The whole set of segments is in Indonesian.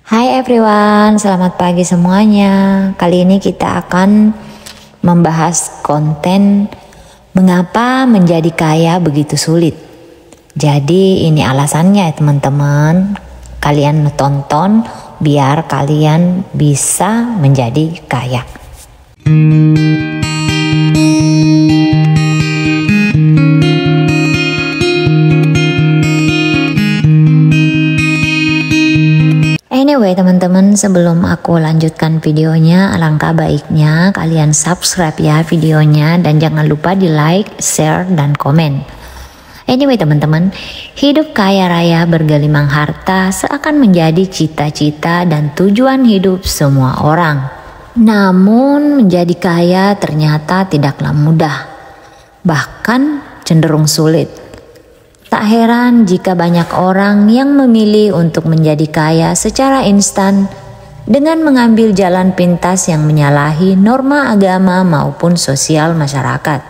Hai everyone, selamat pagi semuanya. Kali ini kita akan membahas konten mengapa menjadi kaya begitu sulit. Jadi ini alasannya ya teman-teman. Kalian tonton biar kalian bisa menjadi kaya. Anyway teman-teman, sebelum aku lanjutkan videonya, alangkah baiknya kalian subscribe ya videonya dan jangan lupa di like, share, dan komen. Anyway teman-teman, hidup kaya raya bergelimang harta seakan menjadi cita-cita dan tujuan hidup semua orang. Namun menjadi kaya ternyata tidaklah mudah, bahkan cenderung sulit. Tak heran jika banyak orang yang memilih untuk menjadi kaya secara instan dengan mengambil jalan pintas yang menyalahi norma agama maupun sosial masyarakat.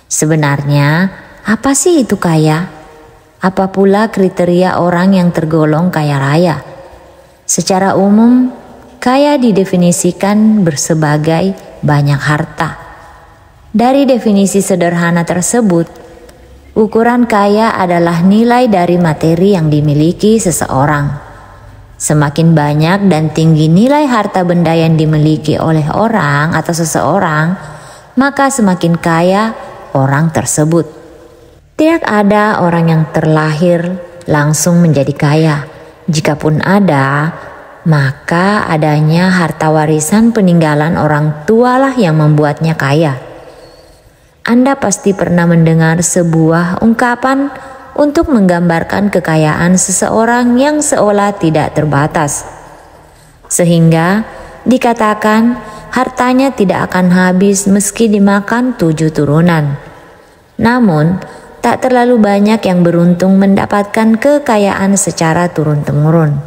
Sebenarnya, apa sih itu kaya? Apa pula kriteria orang yang tergolong kaya raya? Secara umum, kaya didefinisikan bersebagai banyak harta. Dari definisi sederhana tersebut, ukuran kaya adalah nilai dari materi yang dimiliki seseorang. Semakin banyak dan tinggi nilai harta benda yang dimiliki oleh orang atau seseorang, maka semakin kaya orang tersebut. Tidak ada orang yang terlahir langsung menjadi kaya. Jikapun ada, maka adanya harta warisan peninggalan orang tualah yang membuatnya kaya. Anda pasti pernah mendengar sebuah ungkapan untuk menggambarkan kekayaan seseorang yang seolah tidak terbatas. Sehingga dikatakan hartanya tidak akan habis meski dimakan 7 turunan. Namun, tak terlalu banyak yang beruntung mendapatkan kekayaan secara turun-temurun.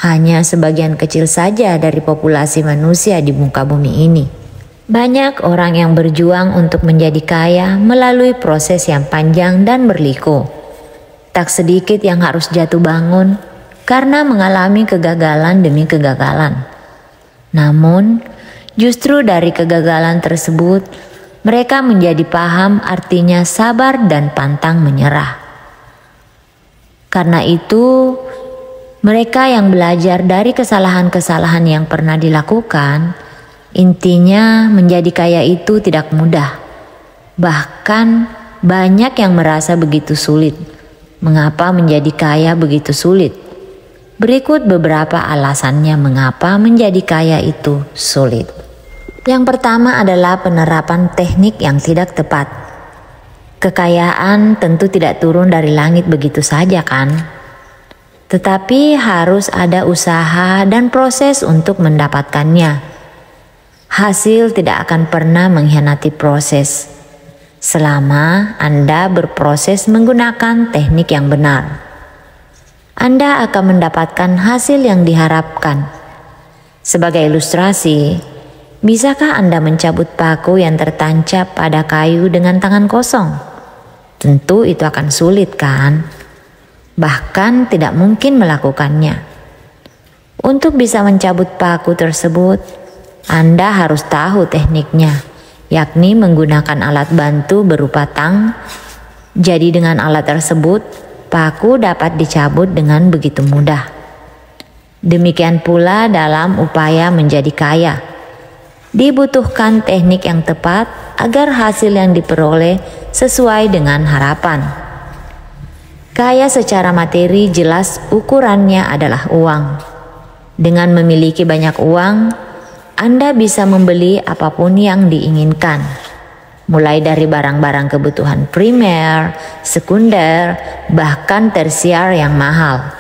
Hanya sebagian kecil saja dari populasi manusia di muka bumi ini. Banyak orang yang berjuang untuk menjadi kaya melalui proses yang panjang dan berliku. Tak sedikit yang harus jatuh bangun karena mengalami kegagalan demi kegagalan. Namun, justru dari kegagalan tersebut, mereka menjadi paham artinya sabar dan pantang menyerah. Karena itu, mereka yang belajar dari kesalahan-kesalahan yang pernah dilakukan, intinya menjadi kaya itu tidak mudah. Bahkan banyak yang merasa begitu sulit. Mengapa menjadi kaya begitu sulit? Berikut beberapa alasannya mengapa menjadi kaya itu sulit. Yang pertama adalah penerapan teknik yang tidak tepat. Kekayaan tentu tidak turun dari langit begitu saja kan? Tetapi harus ada usaha dan proses untuk mendapatkannya. Hasil tidak akan pernah mengkhianati proses selama Anda berproses menggunakan teknik yang benar. Anda akan mendapatkan hasil yang diharapkan. Sebagai ilustrasi, bisakah Anda mencabut paku yang tertancap pada kayu dengan tangan kosong? Tentu itu akan sulit kan? Bahkan tidak mungkin melakukannya. Untuk bisa mencabut paku tersebut, Anda harus tahu tekniknya, yakni menggunakan alat bantu berupa tang. Jadi dengan alat tersebut, paku dapat dicabut dengan begitu mudah. Demikian pula dalam upaya menjadi kaya. Dibutuhkan teknik yang tepat agar hasil yang diperoleh sesuai dengan harapan. Kaya secara materi jelas ukurannya adalah uang. Dengan memiliki banyak uang, Anda bisa membeli apapun yang diinginkan, mulai dari barang-barang kebutuhan primer, sekunder, bahkan tersier yang mahal.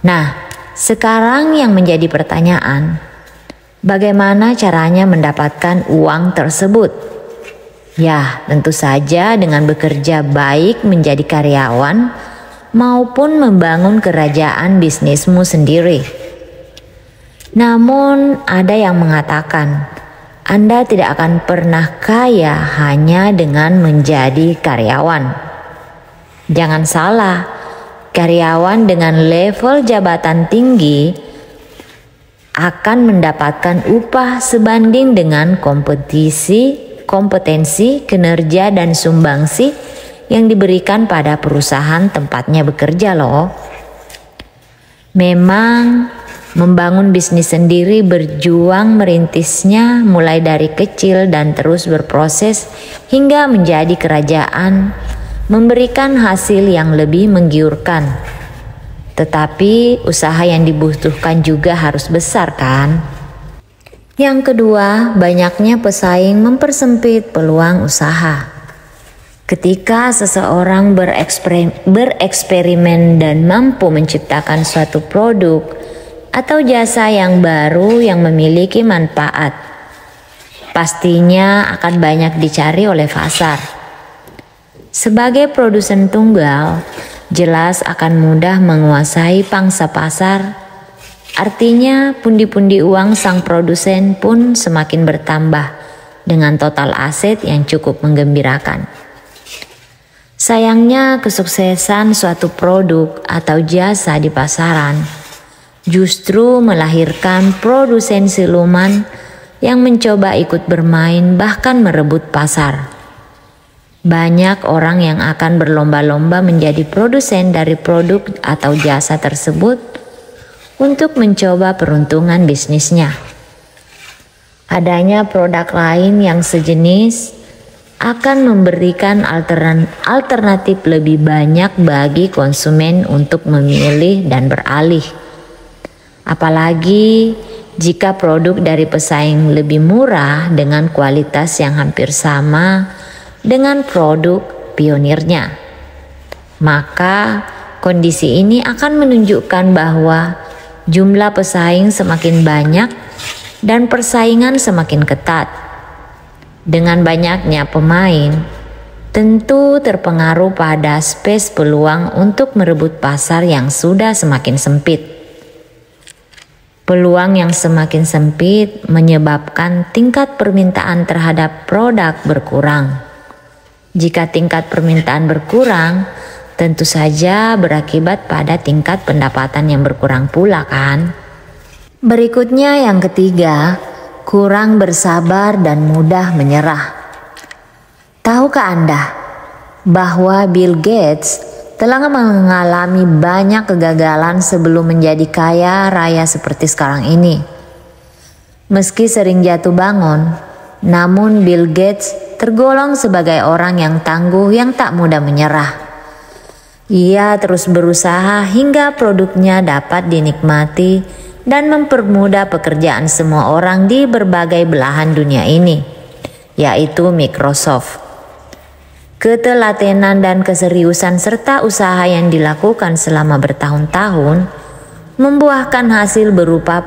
Nah, sekarang yang menjadi pertanyaan, bagaimana caranya mendapatkan uang tersebut? Ya, tentu saja dengan bekerja baik menjadi karyawan maupun membangun kerajaan bisnismu sendiri. Namun ada yang mengatakan Anda tidak akan pernah kaya hanya dengan menjadi karyawan. Jangan salah, karyawan dengan level jabatan tinggi akan mendapatkan upah sebanding dengan kompetensi, kinerja, dan sumbangsi yang diberikan pada perusahaan tempatnya bekerja loh. Memang membangun bisnis sendiri, berjuang merintisnya mulai dari kecil dan terus berproses hingga menjadi kerajaan, memberikan hasil yang lebih menggiurkan. Tetapi usaha yang dibutuhkan juga harus besar kan? Yang kedua, banyaknya pesaing mempersempit peluang usaha. Ketika seseorang bereksperimen dan mampu menciptakan suatu produk atau jasa yang baru yang memiliki manfaat, pastinya akan banyak dicari oleh pasar. Sebagai produsen tunggal, jelas akan mudah menguasai pangsa pasar. Artinya pundi-pundi uang sang produsen pun semakin bertambah dengan total aset yang cukup menggembirakan. Sayangnya kesuksesan suatu produk atau jasa di pasaran justru melahirkan produsen siluman yang mencoba ikut bermain bahkan merebut pasar. Banyak orang yang akan berlomba-lomba menjadi produsen dari produk atau jasa tersebut untuk mencoba peruntungan bisnisnya. Adanya produk lain yang sejenis akan memberikan alternatif lebih banyak bagi konsumen untuk memilih dan beralih. Apalagi jika produk dari pesaing lebih murah dengan kualitas yang hampir sama dengan produk pionirnya. Maka kondisi ini akan menunjukkan bahwa jumlah pesaing semakin banyak dan persaingan semakin ketat. Dengan banyaknya pemain, tentu terpengaruh pada space peluang untuk merebut pasar yang sudah semakin sempit. Peluang yang semakin sempit menyebabkan tingkat permintaan terhadap produk berkurang. Jika tingkat permintaan berkurang, tentu saja berakibat pada tingkat pendapatan yang berkurang pula kan? Berikutnya yang ketiga, kurang bersabar dan mudah menyerah. Tahukah Anda bahwa Bill Gates telah mengalami banyak kegagalan sebelum menjadi kaya raya seperti sekarang ini? Meski sering jatuh bangun, namun Bill Gates tergolong sebagai orang yang tangguh yang tak mudah menyerah. Ia terus berusaha hingga produknya dapat dinikmati dan mempermudah pekerjaan semua orang di berbagai belahan dunia ini, yaitu Microsoft. Ketelatenan dan keseriusan serta usaha yang dilakukan selama bertahun-tahun membuahkan hasil berupa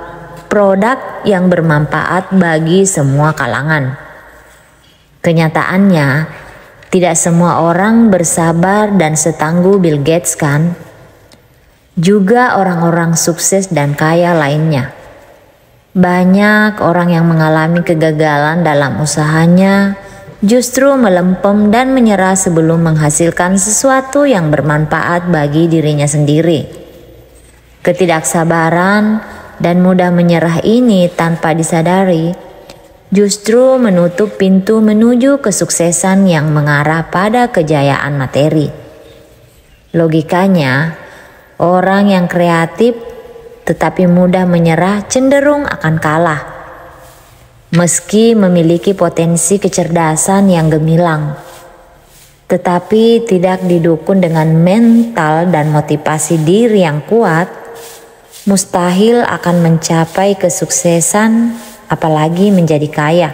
produk yang bermanfaat bagi semua kalangan. Kenyataannya, tidak semua orang bersabar dan setangguh Bill Gates kan? Juga orang-orang sukses dan kaya lainnya. Banyak orang yang mengalami kegagalan dalam usahanya justru melempem dan menyerah sebelum menghasilkan sesuatu yang bermanfaat bagi dirinya sendiri. Ketidaksabaran dan mudah menyerah ini tanpa disadari justru menutup pintu menuju kesuksesan yang mengarah pada kejayaan materi. Logikanya, orang yang kreatif tetapi mudah menyerah cenderung akan kalah, meski memiliki potensi kecerdasan yang gemilang. Tetapi tidak didukung dengan mental dan motivasi diri yang kuat, mustahil akan mencapai kesuksesan, apalagi menjadi kaya.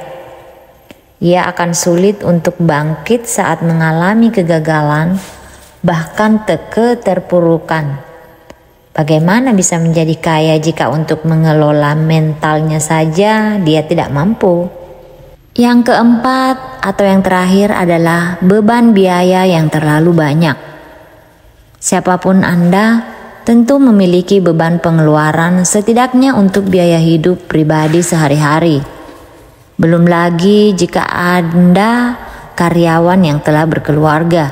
Ia akan sulit untuk bangkit saat mengalami kegagalan, bahkan keterpurukan. Bagaimana bisa menjadi kaya jika untuk mengelola mentalnya saja dia tidak mampu? Yang keempat atau yang terakhir adalah beban biaya yang terlalu banyak. Siapapun Anda tentu memiliki beban pengeluaran setidaknya untuk biaya hidup pribadi sehari-hari. Belum lagi jika Anda karyawan yang telah berkeluarga.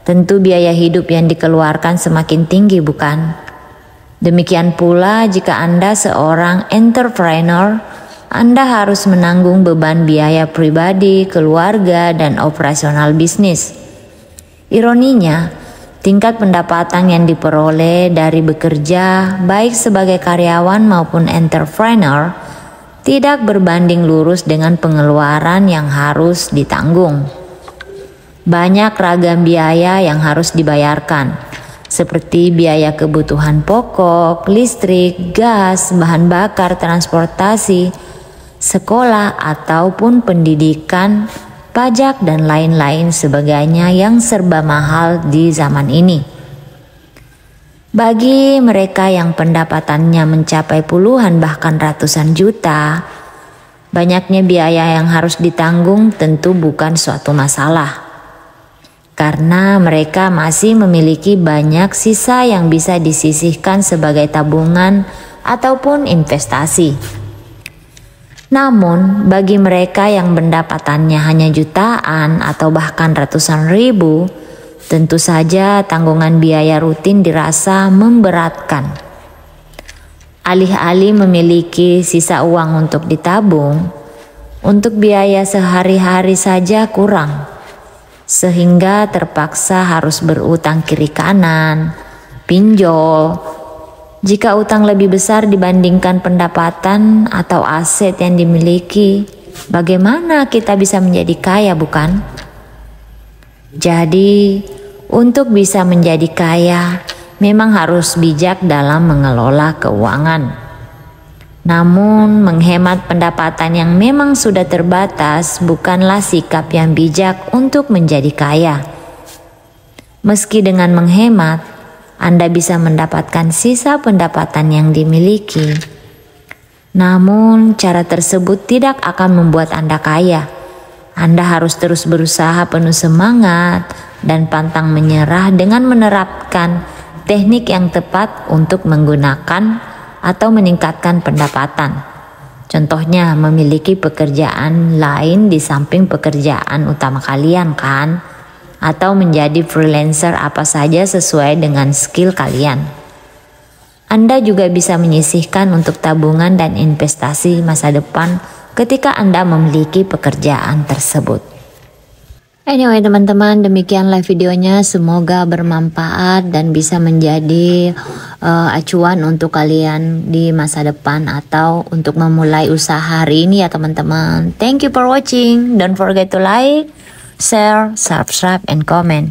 tentu biaya hidup yang dikeluarkan semakin tinggi, bukan? Demikian pula jika Anda seorang entrepreneur, Anda harus menanggung beban biaya pribadi, keluarga, dan operasional bisnis. Ironinya, tingkat pendapatan yang diperoleh dari bekerja, baik sebagai karyawan maupun entrepreneur, tidak berbanding lurus dengan pengeluaran yang harus ditanggung. Banyak ragam biaya yang harus dibayarkan, seperti biaya kebutuhan pokok, listrik, gas, bahan bakar, transportasi, sekolah ataupun pendidikan, pajak, dan lain-lain sebagainya yang serba mahal di zaman ini. Bagi mereka yang pendapatannya mencapai puluhan bahkan ratusan juta, banyaknya biaya yang harus ditanggung tentu bukan suatu masalah. Karena mereka masih memiliki banyak sisa yang bisa disisihkan sebagai tabungan ataupun investasi. Namun, bagi mereka yang pendapatannya hanya jutaan atau bahkan ratusan ribu, tentu saja tanggungan biaya rutin dirasa memberatkan. Alih-alih memiliki sisa uang untuk ditabung, untuk biaya sehari-hari saja kurang. Sehingga terpaksa harus berutang kiri kanan, pinjol. Jika utang lebih besar dibandingkan pendapatan atau aset yang dimiliki, bagaimana kita bisa menjadi kaya, bukan? Jadi, untuk bisa menjadi kaya, memang harus bijak dalam mengelola keuangan. Namun, menghemat pendapatan yang memang sudah terbatas bukanlah sikap yang bijak untuk menjadi kaya. Meski dengan menghemat, Anda bisa mendapatkan sisa pendapatan yang dimiliki. Namun, cara tersebut tidak akan membuat Anda kaya. Anda harus terus berusaha penuh semangat dan pantang menyerah dengan menerapkan teknik yang tepat untuk menggunakan atau meningkatkan pendapatan. Contohnya memiliki pekerjaan lain di samping pekerjaan utama kalian, kan? Atau menjadi freelancer apa saja sesuai dengan skill kalian. Anda juga bisa menyisihkan untuk tabungan dan investasi masa depan ketika Anda memiliki pekerjaan tersebut. Anyway teman-teman, demikianlah videonya, semoga bermanfaat dan bisa menjadi acuan untuk kalian di masa depan atau untuk memulai usaha hari ini ya teman-teman. Thank you for watching. Don't forget to like, share, subscribe, and comment.